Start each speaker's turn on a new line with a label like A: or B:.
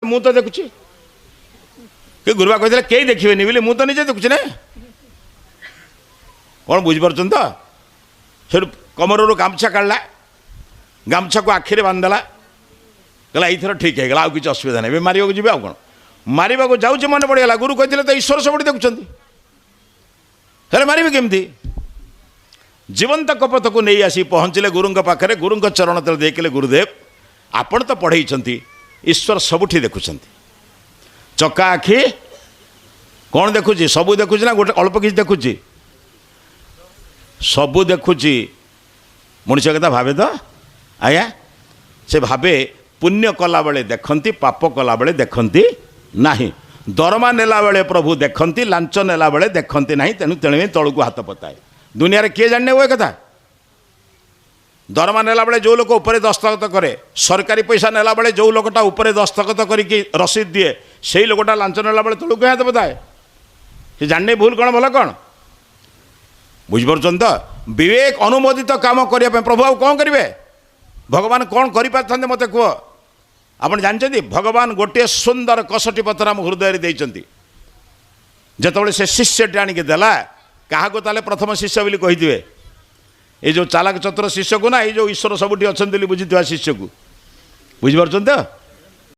A: मु तो देखुची कि गुरुबा कहते कई देखिए बोले मु तो निजे देखुची ना कौन बुझीपार तो से कमर गामछा काढ़ला गामछा को आखिरे बांधदेला कहला यही ठीक है आउ किसी असुविधा नहीं मारे जी आउ कौन मारे को जाऊँ मन पड़ेगा गुरु कहते तो ईश्वर सब देखुं मारे केमती जीवंत कपथ को नहीं आसी पहुँचले गुरु पाखे गुरु चरण तले देखले गुरुदेव आपण तो पढ़े ईश्वर सबुठी देखुं चका आखि कौन देखुची सबू देखुची ना गोटे अल्प किसी देखुची सबू देखुची मनुष्य कथा भावे तो आज्ञा से भावे पुण्य कला बेले देखती पाप कला बेले देखती नहीं दरमा नेला बेले प्रभु देखती लांच नेला बेले देखती नहीं तेणु तेणु तलू को हाथ पताए दुनिया रे किए जाने वो कथा दरमा नेला बेले जो लोक ऊपर दस्तखत करे सरकारी पैसा नेला बेले जो लोकटा ऊपर दस्तखत करके रसीद दिए से ही लोकटा लांच नेला बेले तलू को हाथ पताए से जाने भूल कौन भल कौन बुझीपार तो विवेक अनुमोदित काम करने प्रभु आ कौन करेंगे भगवान कौन कर मत कह आप जानते भगवान गोटे सुंदर कसटी पत्र आम हृदय देते जिते से शिष्यटी आणिक देला क्या ताले प्रथम शिष्य बोली कही ये जो चालाक चतुर शिष्य को ना ये जो ईश्वर सबुठी अच्छा बुझी शिष्य को बुझीपार तो